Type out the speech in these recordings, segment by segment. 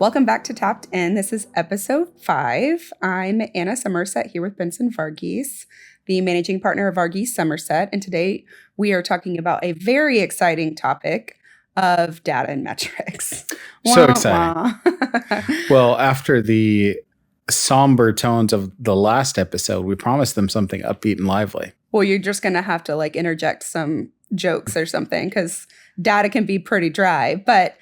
Welcome back to Tapped In. This is episode 5. I'm Anna Summersett here with Benson Varghese, the managing partner of Varghese Summersett. And today we are talking about a very exciting topic of data and metrics. So exciting. Well, after the somber tones of the last episode, we promised them something upbeat and lively. Well, you're just going to have to interject some jokes or something because data can be pretty dry. But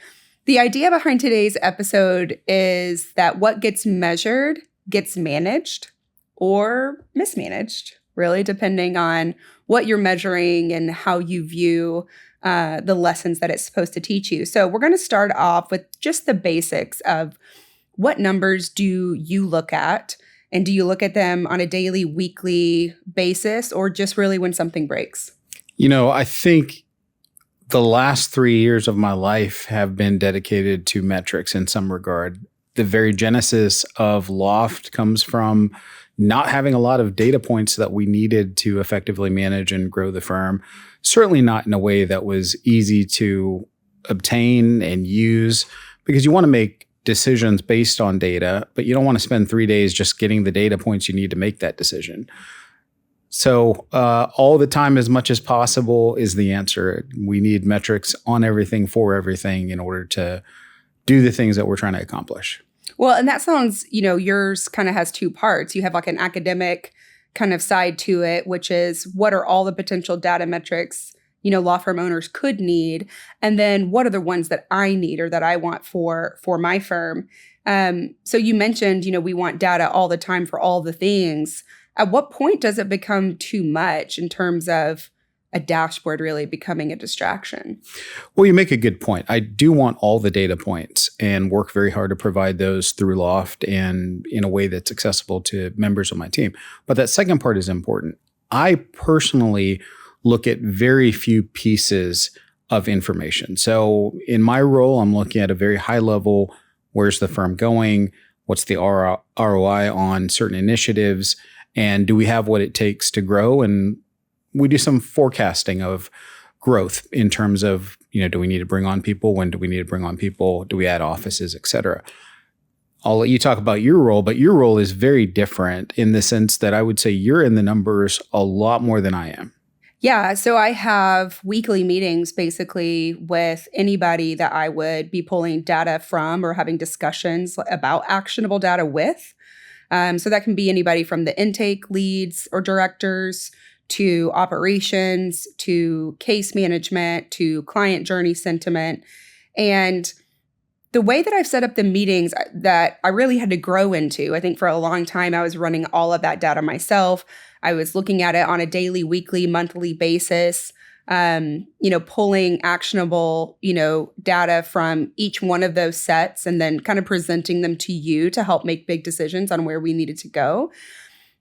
the idea behind today's episode is that what gets measured gets managed or mismanaged, really, depending on what you're measuring and how you view the lessons that it's supposed to teach you. So we're going to start off with just the basics of what numbers do you look at, and do you look at them on a daily, weekly basis, or just really when something breaks? I think the last 3 years of my life have been dedicated to metrics in some regard. The very genesis of Lawft comes from not having a lot of data points that we needed to effectively manage and grow the firm. Certainly not in a way that was easy to obtain and use, because you want to make decisions based on data, but you don't want to spend 3 days just getting the data points you need to make that decision. So all the time, as much as possible, is the answer. We need metrics on everything, for everything, in order to do the things that we're trying to accomplish. Well, and that sounds, yours kind of has two parts. You have an academic kind of side to it, which is what are all the potential data metrics, law firm owners could need? And then what are the ones that I need or that I want for my firm? So you mentioned, we want data all the time for all the things. At what point does it become too much in terms of a dashboard really becoming a distraction? Well, you make a good point. I do want all the data points and work very hard to provide those through Lawft and in a way that's accessible to members of my team. But that second part is important. I personally look at very few pieces of information. So in my role, I'm looking at a very high level, where's the firm going? What's the ROI on certain initiatives? And do we have what it takes to grow? And we do some forecasting of growth in terms of, do we need to bring on people? When do we need to bring on people? Do we add offices, et cetera? I'll let you talk about your role, but your role is very different in the sense that I would say you're in the numbers a lot more than I am. Yeah, so I have weekly meetings basically with anybody that I would be pulling data from or having discussions about actionable data with. So that can be anybody from the intake leads or directors to operations, to case management, to client journey sentiment. And the way that I've set up the meetings that I really had to grow into, I think for a long time, I was running all of that data myself. I was looking at it on a daily, weekly, monthly basis, pulling actionable, data from each one of those sets and then kind of presenting them to you to help make big decisions on where we needed to go.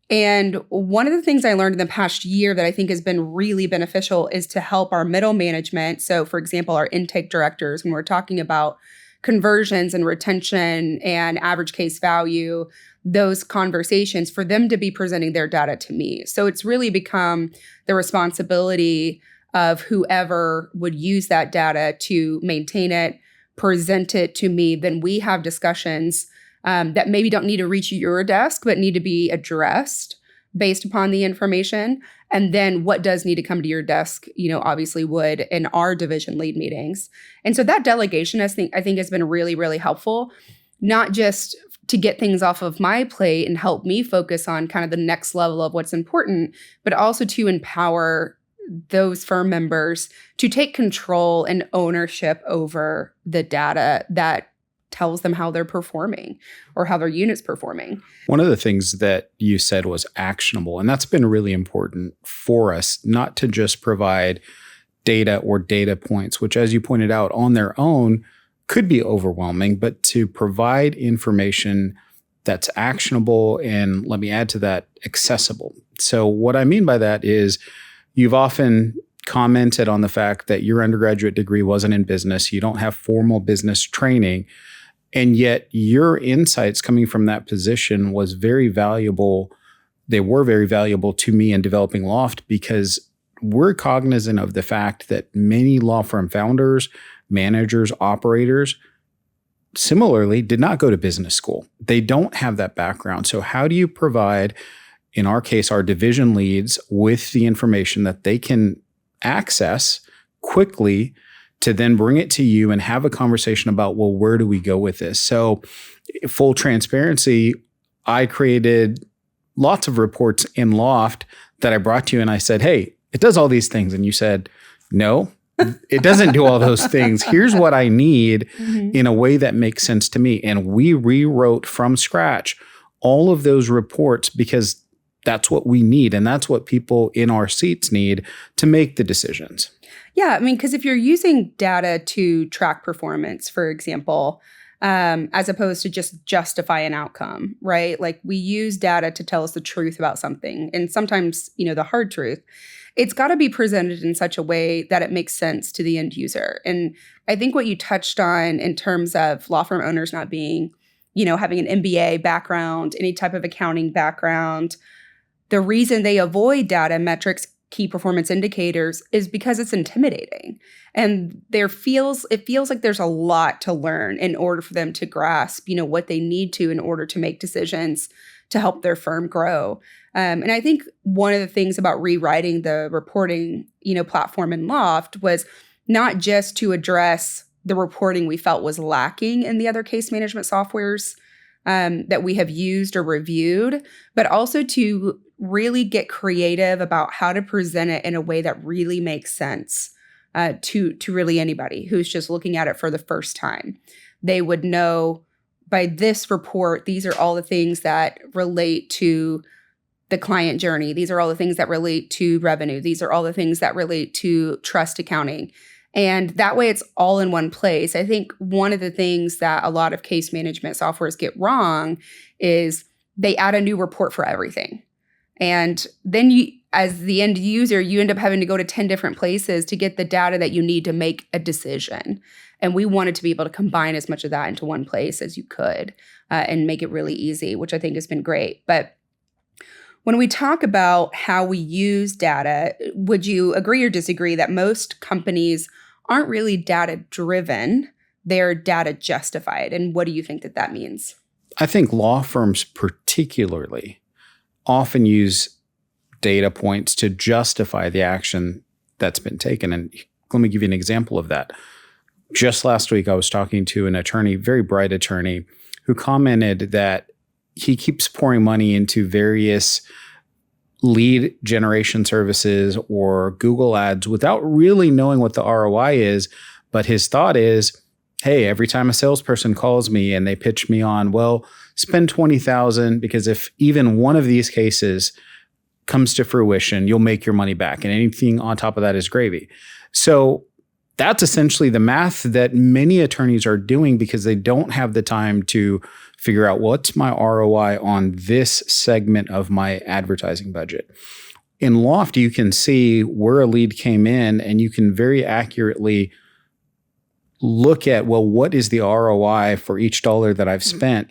And one of the things I learned in the past year that I think has been really beneficial is to help our middle management. So, for example, our intake directors, when we're talking about conversions and retention and average case value, those conversations, for them to be presenting their data to me. So it's really become the responsibility of whoever would use that data to maintain it, present it to me. Then we have discussions that maybe don't need to reach your desk, but need to be addressed based upon the information. And then what does need to come to your desk, obviously would in our division lead meetings. And so that delegation, I think has been really, really helpful, not just to get things off of my plate and help me focus on kind of the next level of what's important, but also to empower those firm members to take control and ownership over the data that tells them how they're performing or how their unit's performing. One of the things that you said was actionable, and that's been really important for us, not to just provide data or data points, which, as you pointed out, on their own could be overwhelming, but to provide information that's actionable and, let me add to that, accessible. So what I mean by that is you've often commented on the fact that your undergraduate degree wasn't in business, you don't have formal business training, and yet your insights coming from that position was very valuable. They were very valuable to me in developing Lawft because we're cognizant of the fact that many law firm founders, managers, operators similarly did not go to business school. They don't have that background. So how do you provide, in our case, our division leads with the information that they can access quickly to then bring it to you and have a conversation about, well, where do we go with this? So full transparency, I created lots of reports in Lawft that I brought to you and I said, hey, it does all these things. And you said, no, it doesn't do all those things. Here's what I need in a way that makes sense to me. And we rewrote from scratch all of those reports because that's what we need. And that's what people in our seats need to make the decisions. Yeah, I mean, because if you're using data to track performance, for example, as opposed to just justify an outcome, right? Like we use data to tell us the truth about something. And sometimes, the hard truth, it's got to be presented in such a way that it makes sense to the end user. And I think what you touched on in terms of law firm owners not being, having an MBA background, any type of accounting background, the reason they avoid data metrics, key performance indicators, is because it's intimidating. And it feels like there's a lot to learn in order for them to grasp, what they need to in order to make decisions to help their firm grow. And I think one of the things about rewriting the reporting, platform in Lawft was not just to address the reporting we felt was lacking in the other case management softwares that we have used or reviewed, but also to really get creative about how to present it in a way that really makes sense to really anybody who's just looking at it for the first time. They would know by this report, these are all the things that relate to the client journey. These are all the things that relate to revenue. These are all the things that relate to trust accounting. And that way it's all in one place. I think one of the things that a lot of case management softwares get wrong is they add a new report for everything. And then you, as the end user, you end up having to go to 10 different places to get the data that you need to make a decision. And we wanted to be able to combine as much of that into one place as you could and make it really easy, which I think has been great. But when we talk about how we use data, would you agree or disagree that most companies aren't really data driven? They're data justified. And what do you think that means? I think law firms particularly often use data points to justify the action that's been taken. And let me give you an example of that. Just last week, I was talking to an attorney, very bright attorney, who commented that he keeps pouring money into various lead generation services or Google ads without really knowing what the ROI is. But his thought is, hey, every time a salesperson calls me and they pitch me on, well, spend $20,000 because if even one of these cases comes to fruition, you'll make your money back. And anything on top of that is gravy. So that's essentially the math that many attorneys are doing because they don't have the time to figure out what's my ROI on this segment of my advertising budget. In Lawft, you can see where a lead came in and you can very accurately look at, well, what is the ROI for each dollar that I've spent?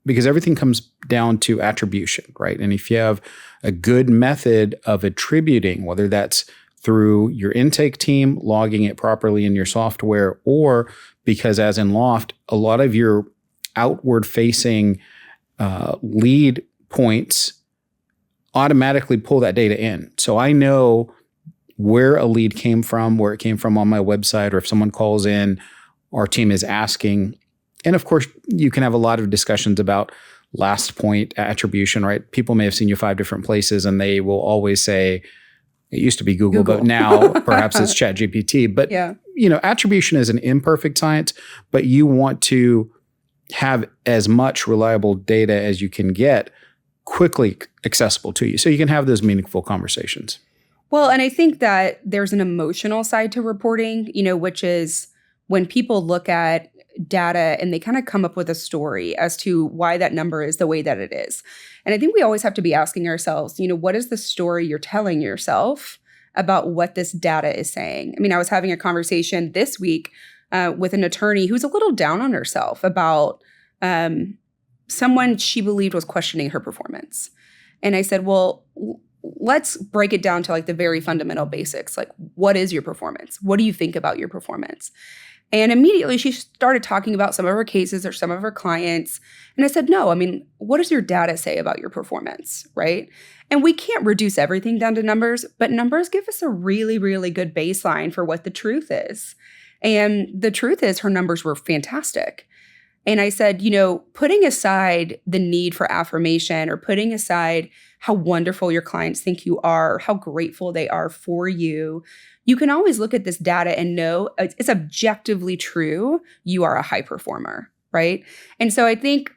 Because everything comes down to attribution, right? And if you have a good method of attributing, whether that's through your intake team, logging it properly in your software, or because as in Lawft, a lot of your outward facing lead points automatically pull that data in. So I know where a lead came from, where it came from on my website, or if someone calls in, our team is asking. And of course, you can have a lot of discussions about last point attribution, right? People may have seen you 5 different places and they will always say, it used to be Google. But now perhaps it's ChatGPT. But, attribution is an imperfect science, but you want to have as much reliable data as you can get quickly accessible to you so you can have those meaningful conversations. Well, and I think that there's an emotional side to reporting, which is when people look at data and they kind of come up with a story as to why that number is the way that it is. And I think we always have to be asking ourselves, what is the story you're telling yourself about what this data is saying? I mean, I was having a conversation this week with an attorney who's a little down on herself about someone she believed was questioning her performance. And I said, well, let's break it down to like the very fundamental basics. Like, what is your performance? What do you think about your performance? And immediately she started talking about some of her cases or some of her clients. And I said, no, I mean, what does your data say about your performance, right? And we can't reduce everything down to numbers, but numbers give us a really, really good baseline for what the truth is. And the truth is her numbers were fantastic. And I said, putting aside the need for affirmation or putting aside how wonderful your clients think you are, how grateful they are for you, you can always look at this data and know it's objectively true. You are a high performer, right? And so I think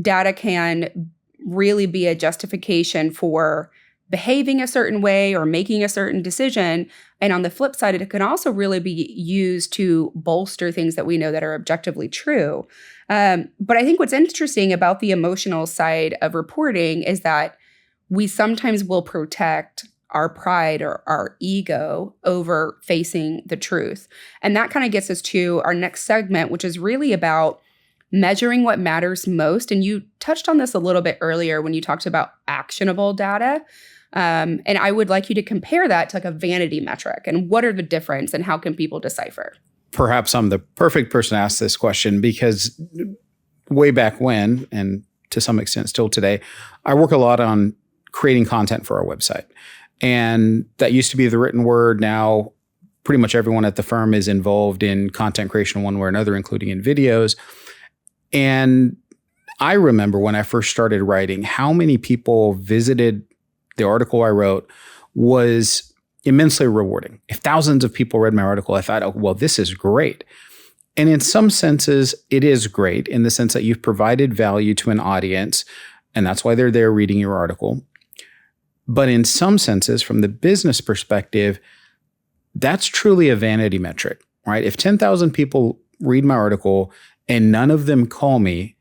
data can really be a justification for behaving a certain way or making a certain decision. And on the flip side, it can also really be used to bolster things that we know that are objectively true. But I think what's interesting about the emotional side of reporting is that we sometimes will protect our pride or our ego over facing the truth. And that kind of gets us to our next segment, which is really about measuring what matters most. And you touched on this a little bit earlier when you talked about actionable data. And I would like you to compare that to like a vanity metric. And what are the difference and how can people decipher? Perhaps I'm the perfect person to ask this question because way back when, and to some extent still today, I work a lot on creating content for our website. And that used to be the written word. Now, pretty much everyone at the firm is involved in content creation one way or another, including in videos. And I remember when I first started writing, how many people visited the article I wrote was immensely rewarding. If thousands of people read my article, I thought, oh, well, this is great. And in some senses, it is great in the sense that you've provided value to an audience, and that's why they're there reading your article. But in some senses, from the business perspective, that's truly a vanity metric, right? If 10,000 people read my article and none of them call me,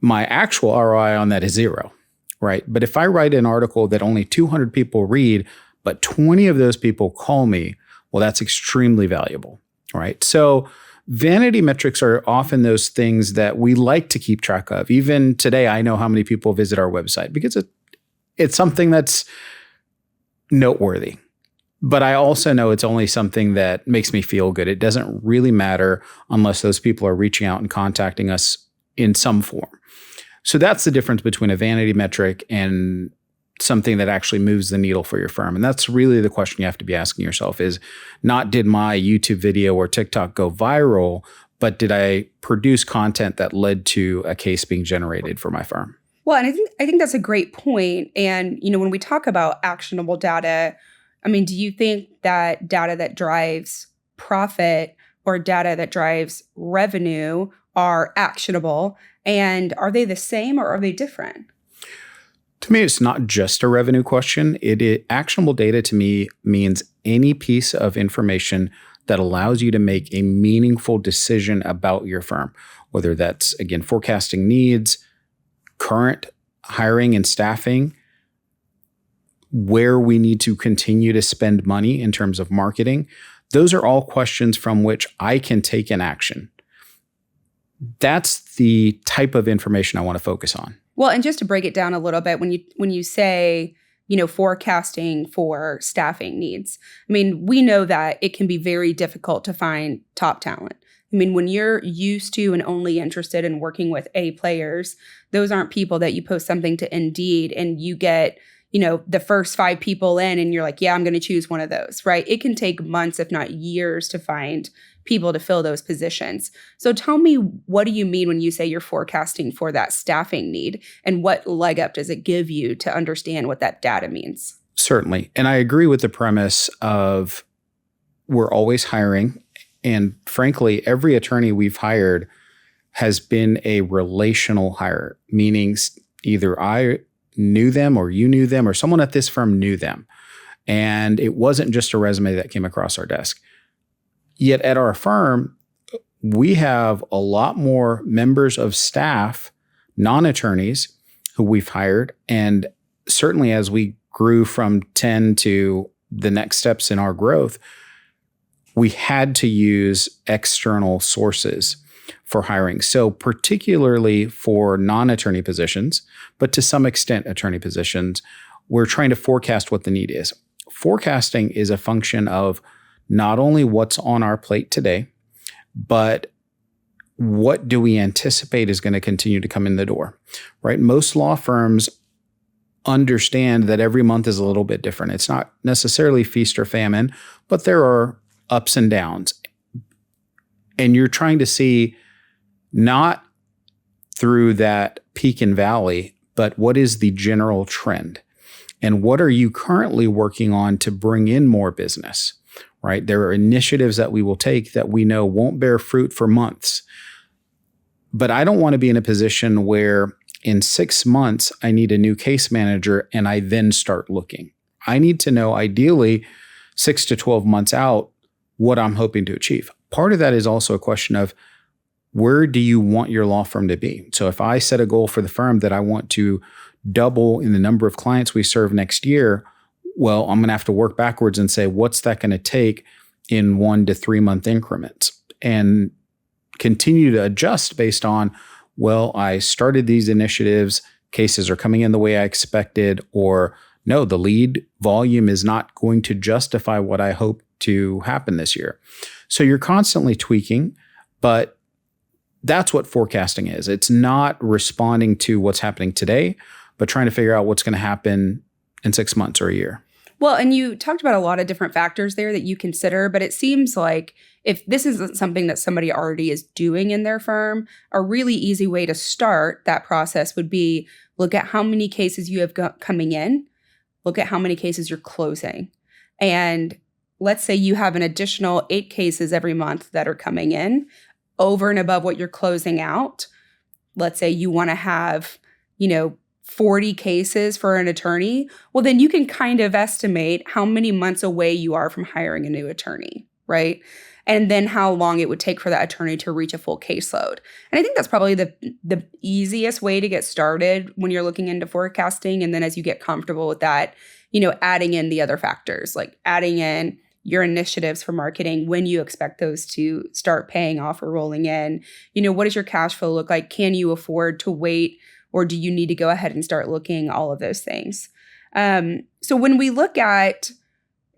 my actual ROI on that is zero, right? But if I write an article that only 200 people read, but 20 of those people call me, well, that's extremely valuable, right? So vanity metrics are often those things that we like to keep track of. Even today, I know how many people visit our website because it's something that's noteworthy. But I also know it's only something that makes me feel good. It doesn't really matter unless those people are reaching out and contacting us in some form. So that's the difference between a vanity metric and something that actually moves the needle for your firm. And that's really the question you have to be asking yourself is not did my YouTube video or TikTok go viral, but did I produce content that led to a case being generated for my firm? Well, and I think that's a great point. And, when we talk about actionable data, I mean, do you think that data that drives profit or data that drives revenue are actionable? And are they the same or are they different? To me, it's not just a revenue question. Actionable data to me means any piece of information that allows you to make a meaningful decision about your firm, whether that's, again, forecasting needs, current hiring and staffing, where we need to continue to spend money in terms of marketing. Those are all questions from which I can take an action. That's the type of information I want to focus on. Well, and just to break it down a little bit, when you say, forecasting for staffing needs, I mean, we know that it can be very difficult to find top talent. I mean, when you're used to and only interested in working with A players, those aren't people that you post something to Indeed and you get, the first 5 people in and you're like, yeah, I'm going to choose one of those, right? It can take months, if not years, to find people to fill those positions. So tell me, what do you mean when you say you're forecasting for that staffing need, and what leg up does it give you to understand what that data means? Certainly. And I agree with the premise of we're always hiring. And frankly, every attorney we've hired has been a relational hire, meaning either I knew them or you knew them or someone at this firm knew them. And it wasn't just a resume that came across our desk. Yet at our firm, we have a lot more members of staff, non-attorneys, who we've hired. And certainly as we grew from 10 to the next steps in our growth, we had to use external sources for hiring. So particularly for non-attorney positions, but to some extent attorney positions, we're trying to forecast what the need is. Forecasting is a function of not only what's on our plate today, but what do we anticipate is going to continue to come in the door, right? Most law firms understand that every month is a little bit different. It's not necessarily feast or famine, but there are ups and downs. And you're trying to see not through that peak and valley, but what is the general trend? And what are you currently working on to bring in more business, right? There are initiatives that we will take that we know won't bear fruit for months. But I don't want to be in a position where in 6 months, I need a new case manager and I then start looking. I need to know, ideally, 6 to 12 months out, what I'm hoping to achieve. Part of that is also a question of where do you want your law firm to be? So if I set a goal for the firm that I want to double in the number of clients we serve next year, well, I'm going to have to work backwards and say, what's that going to take in 1 to 3 month increments? And continue to adjust based on, well, I started these initiatives, cases are coming in the way I expected, or no, the lead volume is not going to justify what I hope to happen this year. So you're constantly tweaking, but that's what forecasting is. It's not responding to what's happening today, but trying to figure out what's going to happen in 6 months or a year. Well, and you talked about a lot of different factors there that you consider, but it seems like if this isn't something that somebody already is doing in their firm, a really easy way to start that process would be look at how many cases you have got coming in, look at how many cases you're closing. And let's say you have an additional 8 cases every month that are coming in over and above what you're closing out. Let's say you want to have, 40 cases for an attorney. Well, then you can kind of estimate how many months away you are from hiring a new attorney, right? And then how long it would take for that attorney to reach a full caseload. And I think that's probably the easiest way to get started when you're looking into forecasting. And then as you get comfortable with that, adding in the other factors, like adding in your initiatives for marketing, when you expect those to start paying off or rolling in. What does your cash flow look like? Can you afford to wait, or do you need to go ahead and start looking? All of those things. So when we look at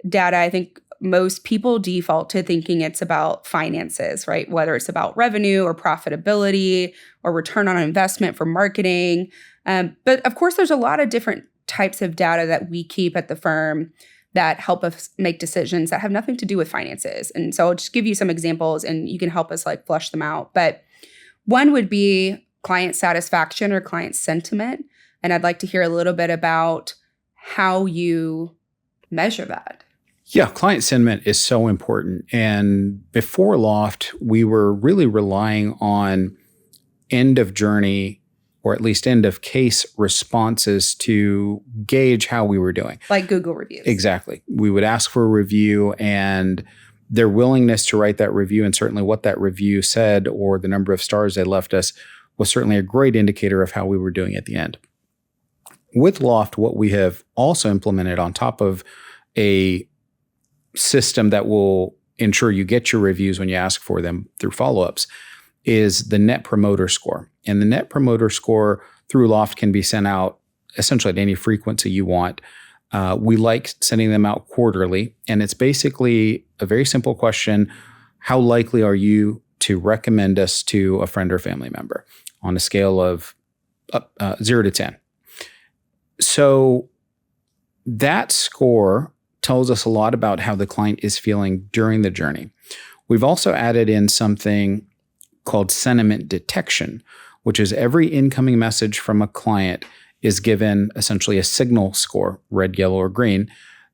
data, I think most people default to thinking it's about finances, right? Whether it's about revenue or profitability or return on investment for marketing. But of course, there's a lot of different types of data that we keep at the firm that help us make decisions that have nothing to do with finances. And so I'll just give you some examples and you can help us flush them out. But one would be client satisfaction or client sentiment. And I'd like to hear a little bit about how you measure that. Yeah, client sentiment is so important. And before Lawft, we were really relying on end of journey or at least end of case responses to gauge how we were doing. Like Google reviews. Exactly. We would ask for a review and their willingness to write that review and certainly what that review said or the number of stars they left us was certainly a great indicator of how we were doing at the end. With Lawft, what we have also implemented on top of a system that will ensure you get your reviews when you ask for them through follow-ups is the Net Promoter Score. And the Net Promoter Score through Lawft can be sent out essentially at any frequency you want. We like sending them out quarterly. And it's basically a very simple question. How likely are you to recommend us to a friend or family member on a scale of 0 to 10? So that score tells us a lot about how the client is feeling during the journey. We've also added in something called sentiment detection, which is every incoming message from a client is given essentially a signal score, red, yellow, or green,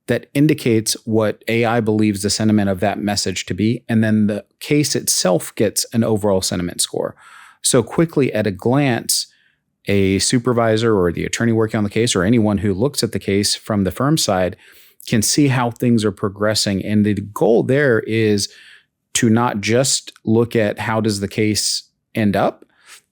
that indicates what AI believes the sentiment of that message to be. And then the case itself gets an overall sentiment score. So quickly at a glance, a supervisor or the attorney working on the case or anyone who looks at the case from the firm side can see how things are progressing. And the goal there is to not just look at how does the case end up,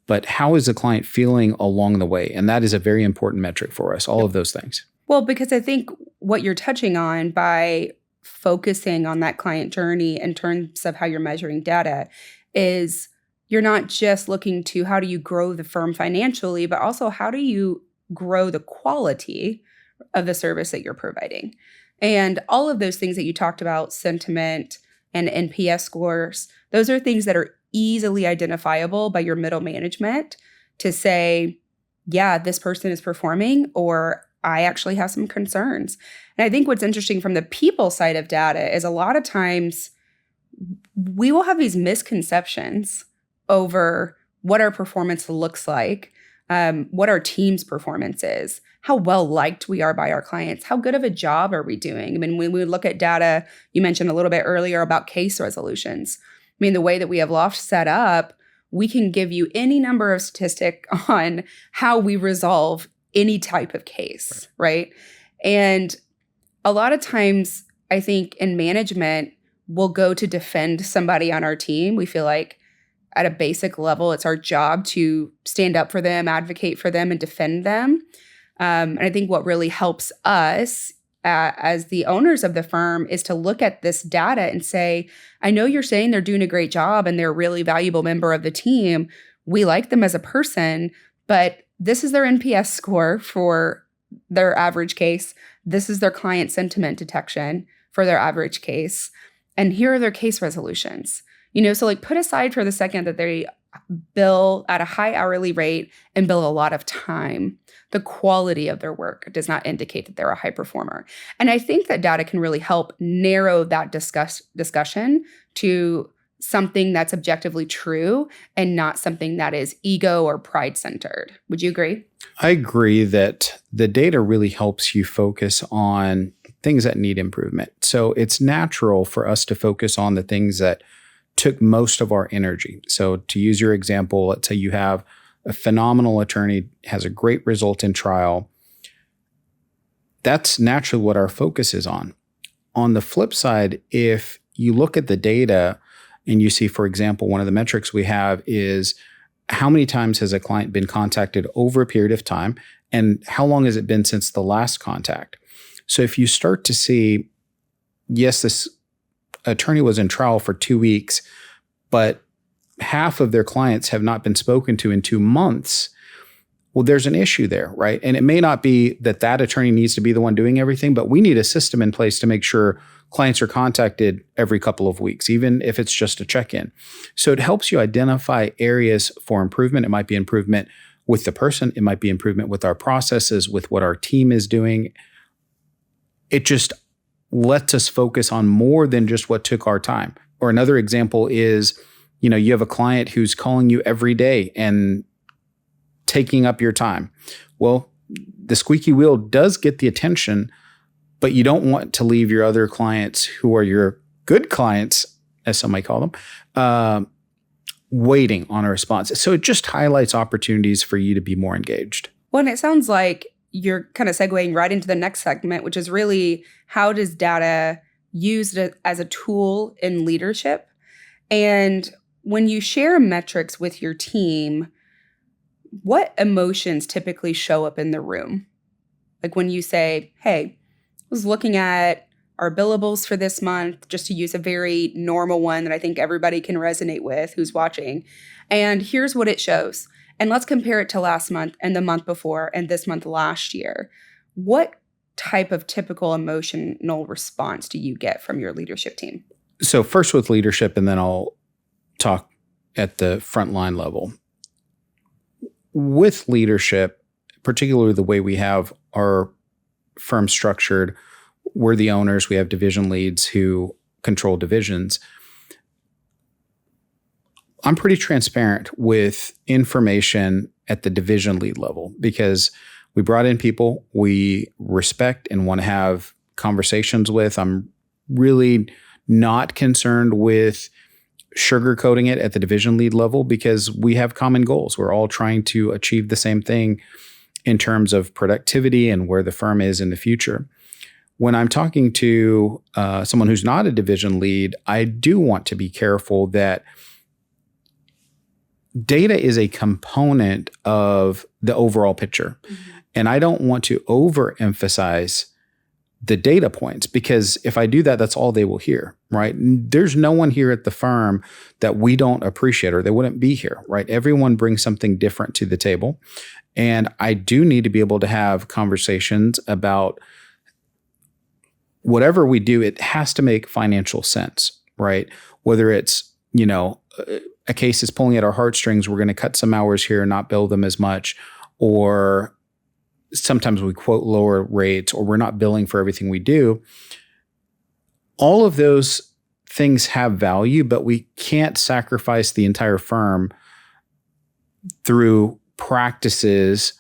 but how is the client feeling along the way? And that is a very important metric for us, all of those things. Well, because I think what you're touching on by focusing on that client journey in terms of how you're measuring data is you're not just looking to how do you grow the firm financially, but also how do you grow the quality of the service that you're providing. And all of those things that you talked about, sentiment, and NPS scores, those are things that are easily identifiable by your middle management to say, yeah, this person is performing, or I actually have some concerns. And I think what's interesting from the people side of data is a lot of times we will have these misconceptions over what our performance looks like, what our team's performance is, how well liked we are by our clients, how good of a job are we doing? I mean, when we look at data, you mentioned a little bit earlier about case resolutions. I mean, the way that we have Lawft set up, we can give you any number of statistic on how we resolve any type of case, right? And a lot of times, I think in management, we'll go to defend somebody on our team. We feel like at a basic level, it's our job to stand up for them, advocate for them, and defend them. And I think what really helps us as the owners of the firm is to look at this data and say, I know you're saying they're doing a great job and they're a really valuable member of the team. We like them as a person, but this is their NPS score for their average case. This is their client sentiment detection for their average case. And here are their case resolutions. So like put aside for the second that they bill at a high hourly rate and bill a lot of time. The quality of their work does not indicate that they're a high performer. And I think that data can really help narrow that discussion to something that's objectively true and not something that is ego or pride centered. Would you agree? I agree that the data really helps you focus on things that need improvement. So it's natural for us to focus on the things that took most of our energy. So to use your example, let's say you have a phenomenal attorney, has a great result in trial. That's naturally what our focus is on. On the flip side, if you look at the data and you see, for example, one of the metrics we have is how many times has a client been contacted over a period of time and how long has it been since the last contact? So if you start to see, yes, this attorney was in trial for 2 weeks, but half of their clients have not been spoken to in 2 months, well, there's an issue there, right? And it may not be that that attorney needs to be the one doing everything, but we need a system in place to make sure clients are contacted every couple of weeks, even if it's just a check-in. So it helps you identify areas for improvement. It might be improvement with the person. It might be improvement with our processes, with what our team is doing. It just lets us focus on more than just what took our time. Or another example is, you have a client who's calling you every day and taking up your time. Well, the squeaky wheel does get the attention, but you don't want to leave your other clients who are your good clients, as some might call them, waiting on a response. So it just highlights opportunities for you to be more engaged. Well, and it sounds like you're kind of segueing right into the next segment, which is really how does data used as a tool in leadership? And when you share metrics with your team, what emotions typically show up in the room? Like when you say, hey, I was looking at our billables for this month, just to use a very normal one that I think everybody can resonate with who's watching. And here's what it shows. And let's compare it to last month and the month before and this month last year. What type of typical emotional response do you get from your leadership team? So first with leadership, and then I'll talk at the frontline level. With leadership, particularly the way we have our firm structured, we're the owners, we have division leads who control divisions. I'm pretty transparent with information at the division lead level because we brought in people we respect and want to have conversations with. I'm really not concerned with sugarcoating it at the division lead level because we have common goals. We're all trying to achieve the same thing in terms of productivity and where the firm is in the future. When I'm talking to someone who's not a division lead, I do want to be careful that data is a component of the overall picture. Mm-hmm. And I don't want to overemphasize the data points because if I do that, that's all they will hear, right? There's no one here at the firm that we don't appreciate or they wouldn't be here, right? Everyone brings something different to the table. And I do need to be able to have conversations about whatever we do, it has to make financial sense, right? Whether it's, a case is pulling at our heartstrings, we're going to cut some hours here and not bill them as much, or sometimes we quote lower rates, or we're not billing for everything we do. All of those things have value, but we can't sacrifice the entire firm through practices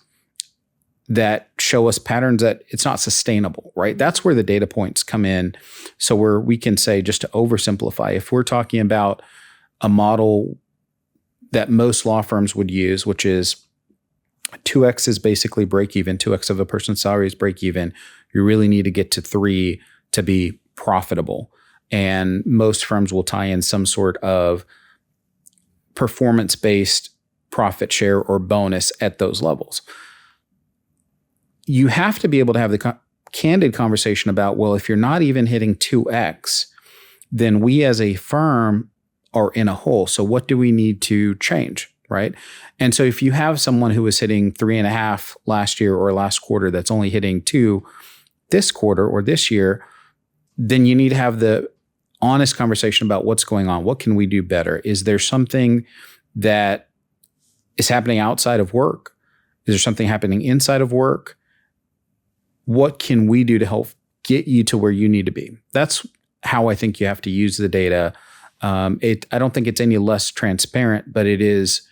that show us patterns that it's not sustainable, right? That's where the data points come in. So we can say, just to oversimplify, if we're talking about a model that most law firms would use, which is 2x is basically break even, 2x of a person's salary is break even. You really need to get to 3 to be profitable. And most firms will tie in some sort of performance-based profit share or bonus at those levels. You have to be able to have the candid conversation about, well, if you're not even hitting 2x, then we as a firm are in a hole. So what do we need to change, right? And so if you have someone who was hitting 3.5 last year or last quarter that's only hitting 2 this quarter or this year, then you need to have the honest conversation about what's going on. What can we do better? Is there something that is happening outside of work? Is there something happening inside of work? What can we do to help get you to where you need to be? That's how I think you have to use the data. I don't think it's any less transparent, but it is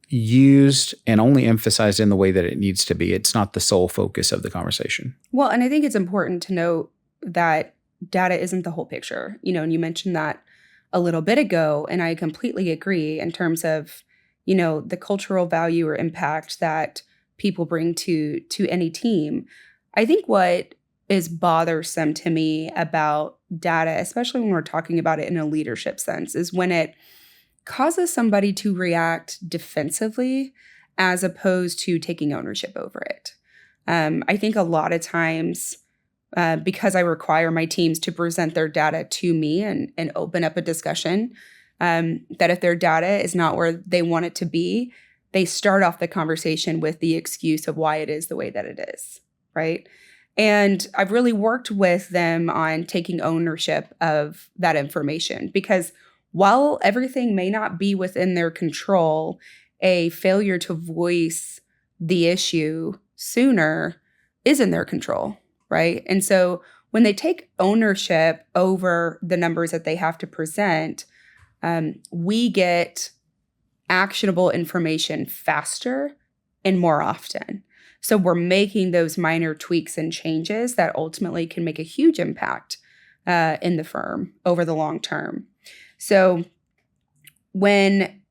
used and only emphasized in the way that it needs to be. It's not the sole focus of the conversation. Well, and I think it's important to note that data isn't the whole picture, and you mentioned that a little bit ago, and I completely agree in terms of, the cultural value or impact that people bring to any team. I think what is bothersome to me about data, especially when we're talking about it in a leadership sense, is when it causes somebody to react defensively as opposed to taking ownership over it. I think a lot of times, because I require my teams to present their data to me and open up a discussion, that if their data is not where they want it to be, they start off the conversation with the excuse of why it is the way that it is, right? And I've really worked with them on taking ownership of that information, because while everything may not be within their control, a failure to voice the issue sooner is in their control, right? And so when they take ownership over the numbers that they have to present, we get actionable information faster and more often. So we're making those minor tweaks and changes that ultimately can make a huge impact in the firm over the long term. So when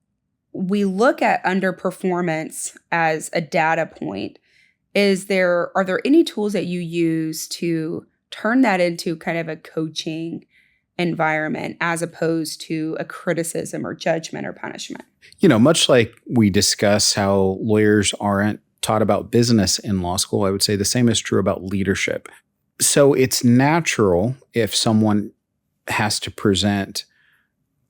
we look at underperformance as a data point, are there any tools that you use to turn that into kind of a coaching environment as opposed to a criticism or judgment or punishment? Much like we discuss how lawyers aren't taught about business in law school, I would say the same is true about leadership. So it's natural if someone has to present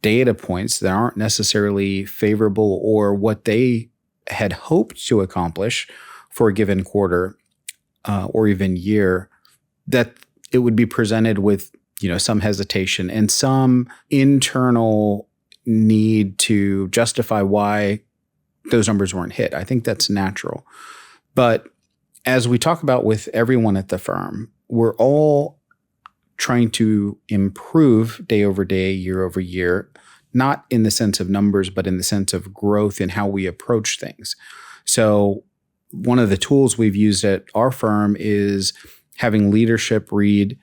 data points that aren't necessarily favorable or what they had hoped to accomplish for a given quarter or even year, that it would be presented with some hesitation and some internal need to justify why those numbers weren't hit. I think that's natural. But as we talk about with everyone at the firm, we're all trying to improve day over day, year over year, not in the sense of numbers, but in the sense of growth in how we approach things. So one of the tools we've used at our firm is having leadership read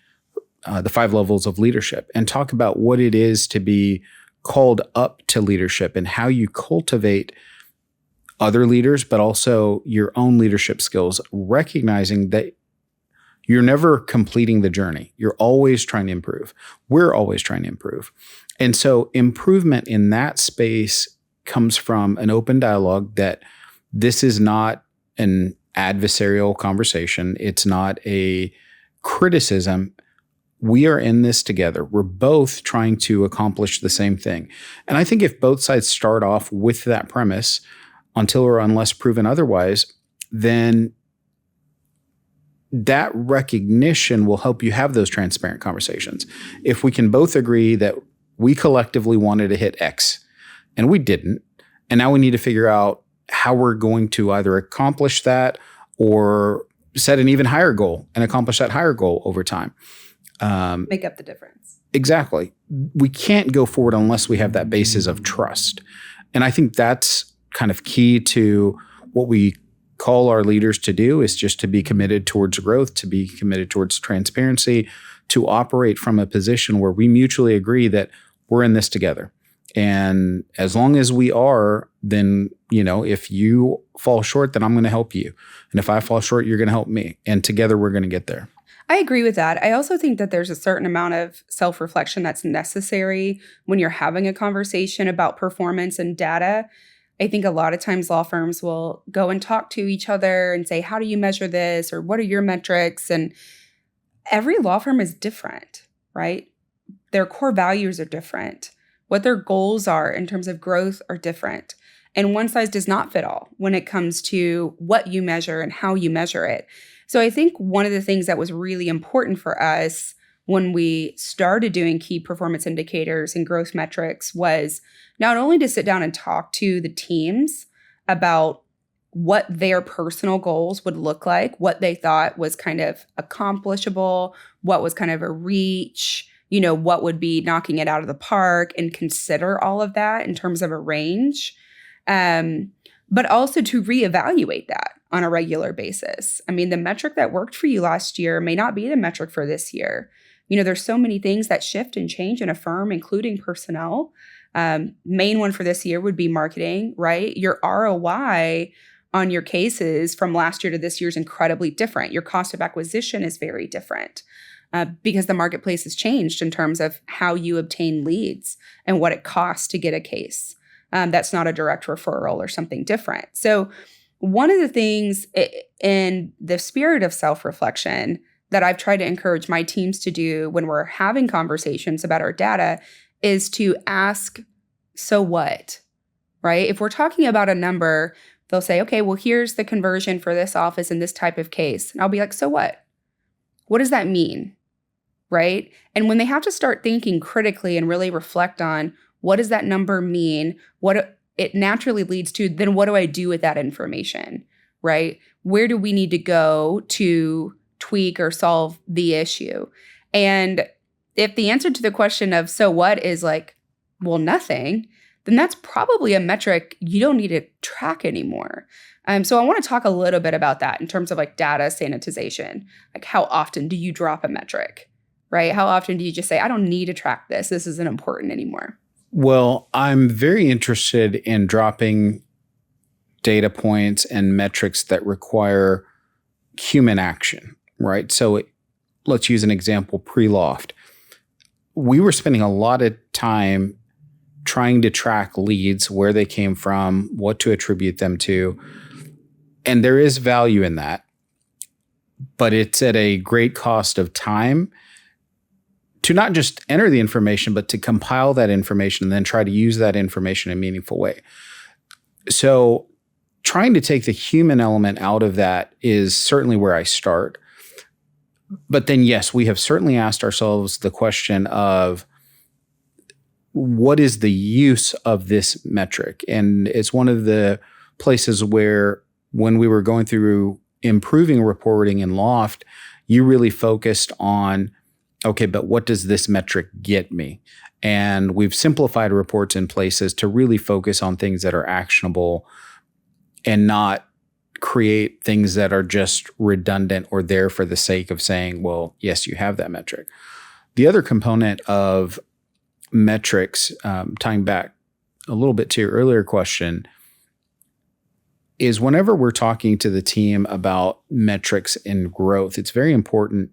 the 5 levels of leadership and talk about what it is to be called up to leadership and how you cultivate other leaders, but also your own leadership skills, recognizing that you're never completing the journey. You're always trying to improve. We're always trying to improve. And so improvement in that space comes from an open dialogue that this is not an adversarial conversation. It's not a criticism. We are in this together. We're both trying to accomplish the same thing. And I think if both sides start off with that premise, until or unless proven otherwise, then that recognition will help you have those transparent conversations. If we can both agree that we collectively wanted to hit X and we didn't, and now we need to figure out how we're going to either accomplish that or set an even higher goal and accomplish that higher goal over time. Make up the difference. Exactly. We can't go forward unless we have that basis of trust. And I think that's kind of key to what we call our leaders to do, is just to be committed towards growth, to be committed towards transparency, to operate from a position where we mutually agree that we're in this together. And as long as we are, then, if you fall short, then I'm going to help you. And if I fall short, you're going to help me. And together we're going to get there. I agree with that. I also think that there's a certain amount of self-reflection that's necessary when you're having a conversation about performance and data. I think a lot of times law firms will go and talk to each other and say, how do you measure this? Or what are your metrics? And every law firm is different, right? Their core values are different. What their goals are in terms of growth are different. And one size does not fit all when it comes to what you measure and how you measure it. So I think one of the things that was really important for us when we started doing key performance indicators and growth metrics was not only to sit down and talk to the teams about what their personal goals would look like, what they thought was kind of accomplishable, what was kind of a reach, what would be knocking it out of the park, and consider all of that in terms of a range, but also to reevaluate that on a regular basis. I mean, the metric that worked for you last year may not be the metric for this year. There's so many things that shift and change in a firm, including personnel. Main one for this year would be marketing, right? Your ROI on your cases from last year to this year is incredibly different. Your cost of acquisition is very different because the marketplace has changed in terms of how you obtain leads and what it costs to get a case. That's not a direct referral or something different. So one of the things in the spirit of self-reflection that I've tried to encourage my teams to do when we're having conversations about our data is to ask, so what, right? If we're talking about a number, they'll say, okay, well, here's the conversion for this office in this type of case. And I'll be like, so what? What does that mean, right? And when they have to start thinking critically and really reflect on what does that number mean, what it naturally leads to, then what do I do with that information, right? Where do we need to go to tweak or solve the issue? And if the answer to the question of so what is like, well, nothing, then that's probably a metric you don't need to track anymore. So I want to talk a little bit about that in terms of like data sanitization. Like, how often do you drop a metric, right? How often do you just say, I don't need to track this. This isn't important anymore. Well, I'm very interested in dropping data points and metrics that require human action, right? So let's use an example, pre-Lawft. We were spending a lot of time trying to track leads, where they came from, what to attribute them to. And there is value in that, but it's at a great cost of time to not just enter the information, but to compile that information and then try to use that information in a meaningful way. So trying to take the human element out of that is certainly where I start. But then, yes, we have certainly asked ourselves the question of what is the use of this metric? And it's one of the places where when we were going through improving reporting in Lawft, you really focused on, okay, but what does this metric get me? And we've simplified reports in places to really focus on things that are actionable and not create things that are just redundant or there for the sake of saying, well, yes, you have that metric. The other component of metrics, tying back a little bit to your earlier question, is whenever we're talking to the team about metrics and growth, it's very important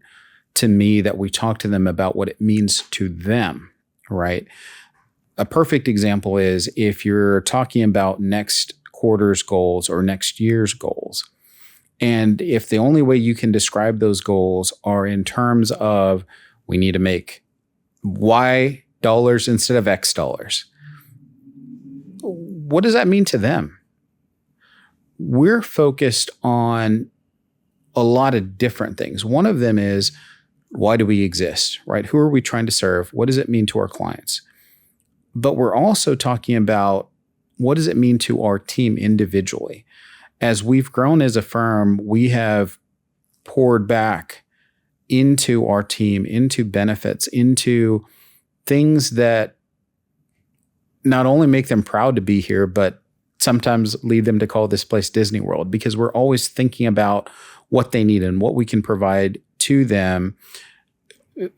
to me that we talk to them about what it means to them, right? A perfect example is if you're talking about next quarter's goals or next year's goals, and if the only way you can describe those goals are in terms of we need to make Y dollars instead of X dollars, what does that mean to them? We're focused on a lot of different things. One of them is, why do we exist, right? Who are we trying to serve? What does it mean to our clients? But we're also talking about, what does it mean to our team individually? As we've grown as a firm, we have poured back into our team, into benefits, into things that not only make them proud to be here, but sometimes lead them to call this place Disney World, because we're always thinking about what they need and what we can provide to them,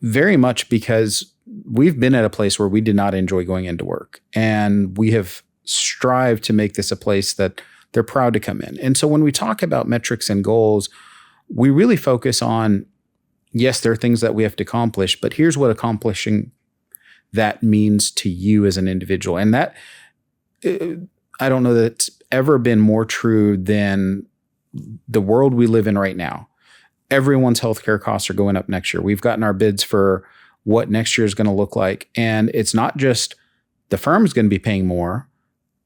very much because we've been at a place where we did not enjoy going into work, and we have strived to make this a place that they're proud to come in. And so when we talk about metrics and goals, we really focus on, yes, there are things that we have to accomplish, but here's what accomplishing that means to you as an individual. And that, I don't know that it's ever been more true than the world we live in right now. Everyone's healthcare costs are going up next year. We've gotten our bids for what next year is going to look like. And it's not just the firm's going to be paying more.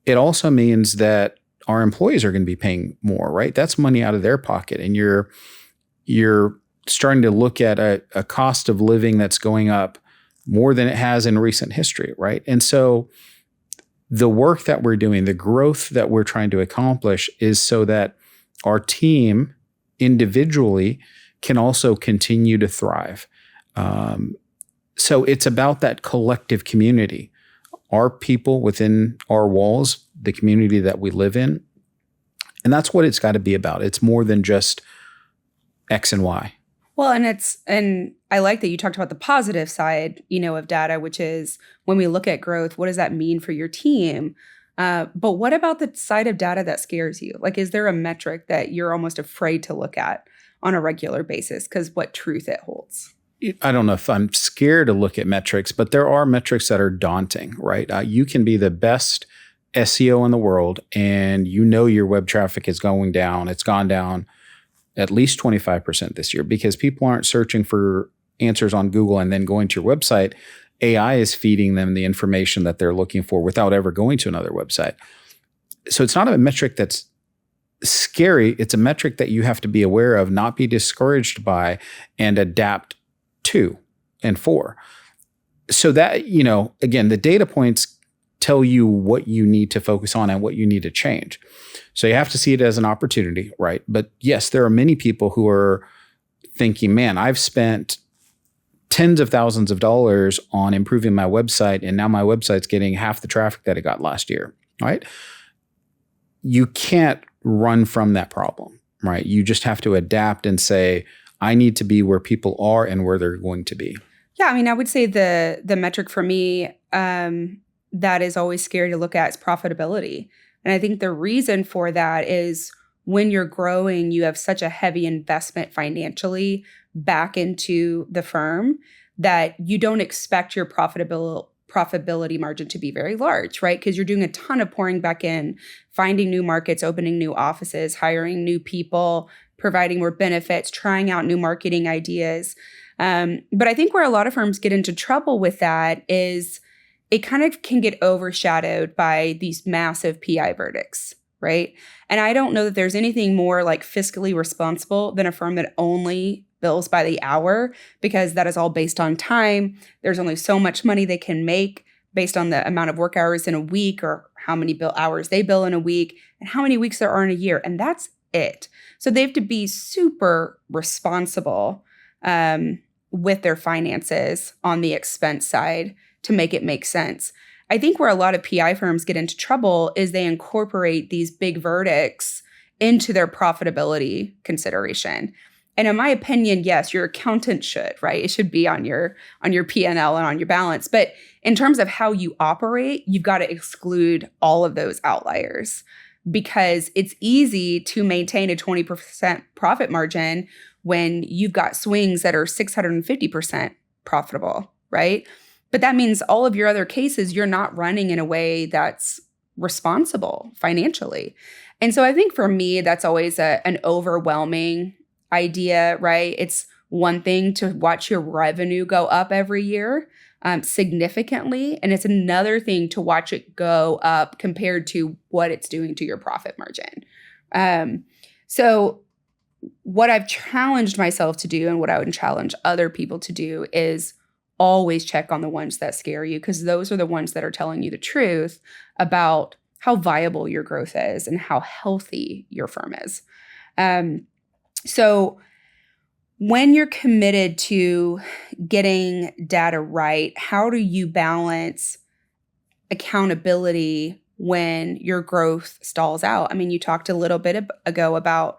It also means that our employees are going to be paying more, right? That's money out of their pocket. And you're starting to look at a cost of living that's going up more than it has in recent history, right? And so the work that we're doing, the growth that we're trying to accomplish, is so that our team individually can also continue to thrive. So it's about that collective community, our people within our walls, the community that we live in. And that's what it's got to be about. It's more than just X and Y. Well, and I like that you talked about the positive side, of data, which is when we look at growth, what does that mean for your team? But what about the side of data that scares you? Like, is there a metric that you're almost afraid to look at on a regular basis because what truth it holds? I don't know if I'm scared to look at metrics, but there are metrics that are daunting, right? You can be the best SEO in the world, and your web traffic is going down. It's gone down at least 25% this year because people aren't searching for answers on Google and then going to your website. AI is feeding them the information that they're looking for without ever going to another website. So it's not a metric that's scary. It's a metric that you have to be aware of, not be discouraged by, and adapt to and for. So that, again, the data points tell you what you need to focus on and what you need to change. So you have to see it as an opportunity, right? But yes, there are many people who are thinking, man, I've spent tens of thousands of dollars on improving my website, and now my website's getting half the traffic that it got last year, right? You can't run from that problem, right? You just have to adapt and say, I need to be where people are and where they're going to be. Yeah, I would say the metric for me that is always scary to look at is profitability. And I think the reason for that is when you're growing, you have such a heavy investment financially back into the firm that you don't expect your profitability margin to be very large, right? Because you're doing a ton of pouring back in, finding new markets, opening new offices, hiring new people, providing more benefits, trying out new marketing ideas. But I think where a lot of firms get into trouble with that is it kind of can get overshadowed by these massive PI verdicts, right? And I don't know that there's anything more like fiscally responsible than a firm that only bills by the hour, because that is all based on time. There's only so much money they can make based on the amount of work hours in a week, or how many hours they bill in a week, and how many weeks there are in a year. And that's it. So they have to be super responsible with their finances on the expense side to make it make sense. I think where a lot of PI firms get into trouble is they incorporate these big verdicts into their profitability consideration. And in my opinion, yes, your accountant should, right? It should be on your P&L and on your balance. But in terms of how you operate, you've got to exclude all of those outliers, because it's easy to maintain a 20% profit margin when you've got swings that are 650% profitable, right? But that means all of your other cases, you're not running in a way that's responsible financially. And so I think for me, that's always an overwhelming idea, right? It's one thing to watch your revenue go up every year significantly, and it's another thing to watch it go up compared to what it's doing to your profit margin. So what I've challenged myself to do and what I would challenge other people to do is always check on the ones that scare you, because those are the ones that are telling you the truth about how viable your growth is and how healthy your firm is. So when you're committed to getting data right, how do you balance accountability when your growth stalls out? I mean, you talked a little bit ago about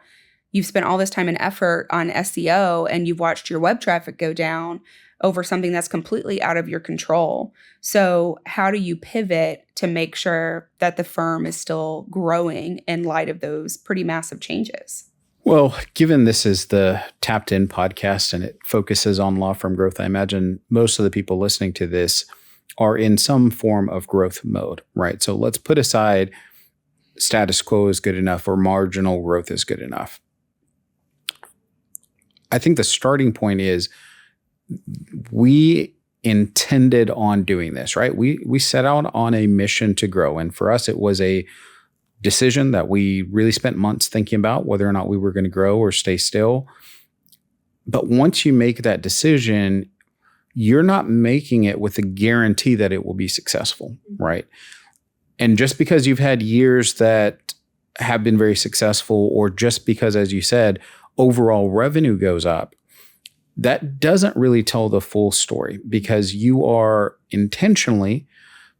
you've spent all this time and effort on SEO and you've watched your web traffic go down over something that's completely out of your control. So how do you pivot to make sure that the firm is still growing in light of those pretty massive changes? Well, given this is the Tapped In podcast and it focuses on law firm growth, I imagine most of the people listening to this are in some form of growth mode, right? So let's put aside status quo is good enough or marginal growth is good enough. I think the starting point is we intended on doing this, right? We set out on a mission to grow. And for us, it was a decision that we really spent months thinking about whether or not we were going to grow or stay still. But once you make that decision, you're not making it with a guarantee that it will be successful, right? And just because you've had years that have been very successful, or just because, as you said, overall revenue goes up, that doesn't really tell the full story, because you are intentionally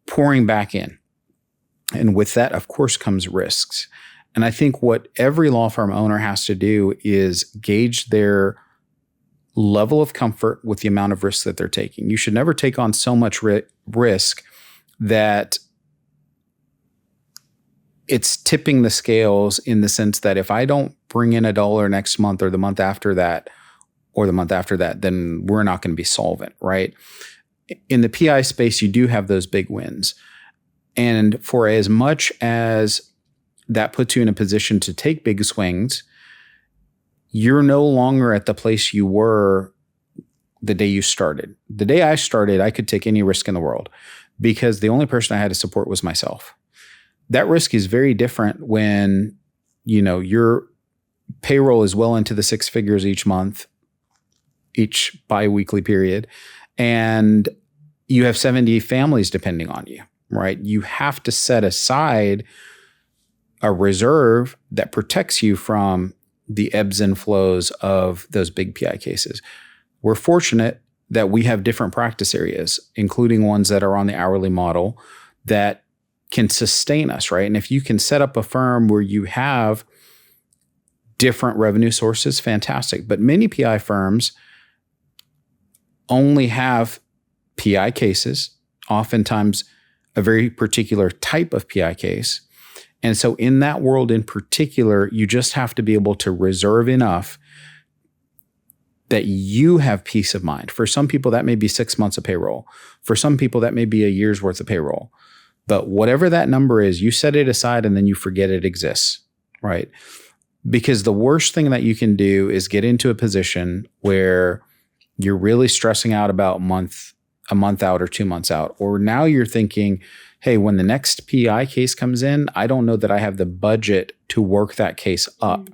pouring back in. And with that, of course, comes risks. And I think what every law firm owner has to do is gauge their level of comfort with the amount of risk that they're taking. You should never take on so much risk that it's tipping the scales, in the sense that if I don't bring in $1 next month or the month after that, then we're not going to be solvent, right? In the PI space, you do have those big wins. And for as much as that puts you in a position to take big swings, you're no longer at the place you were the day you started. The day I started, I could take any risk in the world because the only person I had to support was myself. That risk is very different when, your payroll is well into the six figures each month, each bi-weekly period, and you have 70 families depending on you, right? You have to set aside a reserve that protects you from the ebbs and flows of those big PI cases. We're fortunate that we have different practice areas, including ones that are on the hourly model, that can sustain us, right? And if you can set up a firm where you have different revenue sources, fantastic. But many PI firms only have PI cases, oftentimes a very particular type of PI case. And so in that world in particular, you just have to be able to reserve enough that you have peace of mind. For some people, that may be 6 months of payroll. For some people, that may be a year's worth of payroll. But whatever that number is, you set it aside and then you forget it exists, right? Because the worst thing that you can do is get into a position where you're really stressing out about a month out or 2 months out. Or now you're thinking, hey, when the next PI case comes in, I don't know that I have the budget to work that case up,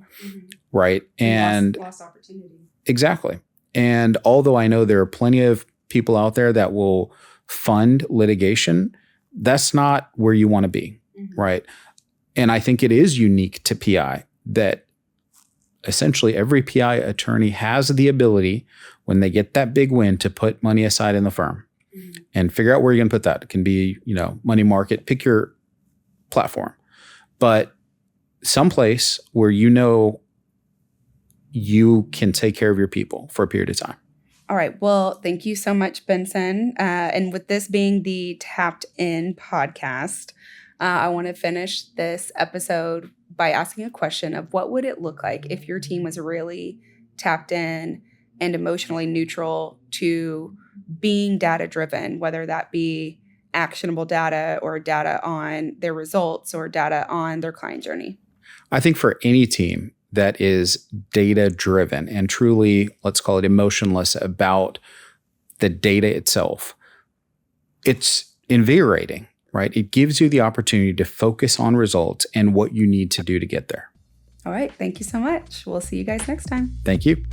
right? And lost opportunity. Exactly. And although I know there are plenty of people out there that will fund litigation, that's not where you want to be, right? And I think it is unique to PI that essentially every PI attorney has the ability, when they get that big win, to put money aside in the firm and figure out where you're going to put that. It can be, money market, pick your platform, but someplace where you can take care of your people for a period of time. All right. Well, thank you so much, Benson. And with this being the Tapped In podcast, I want to finish this episode by asking a question of what would it look like if your team was really tapped in and emotionally neutral to being data-driven, whether that be actionable data or data on their results or data on their client journey? I think for any team that is data-driven and truly, let's call it emotionless about the data itself, it's invigorating, right? It gives you the opportunity to focus on results and what you need to do to get there. All right. Thank you so much. We'll see you guys next time. Thank you.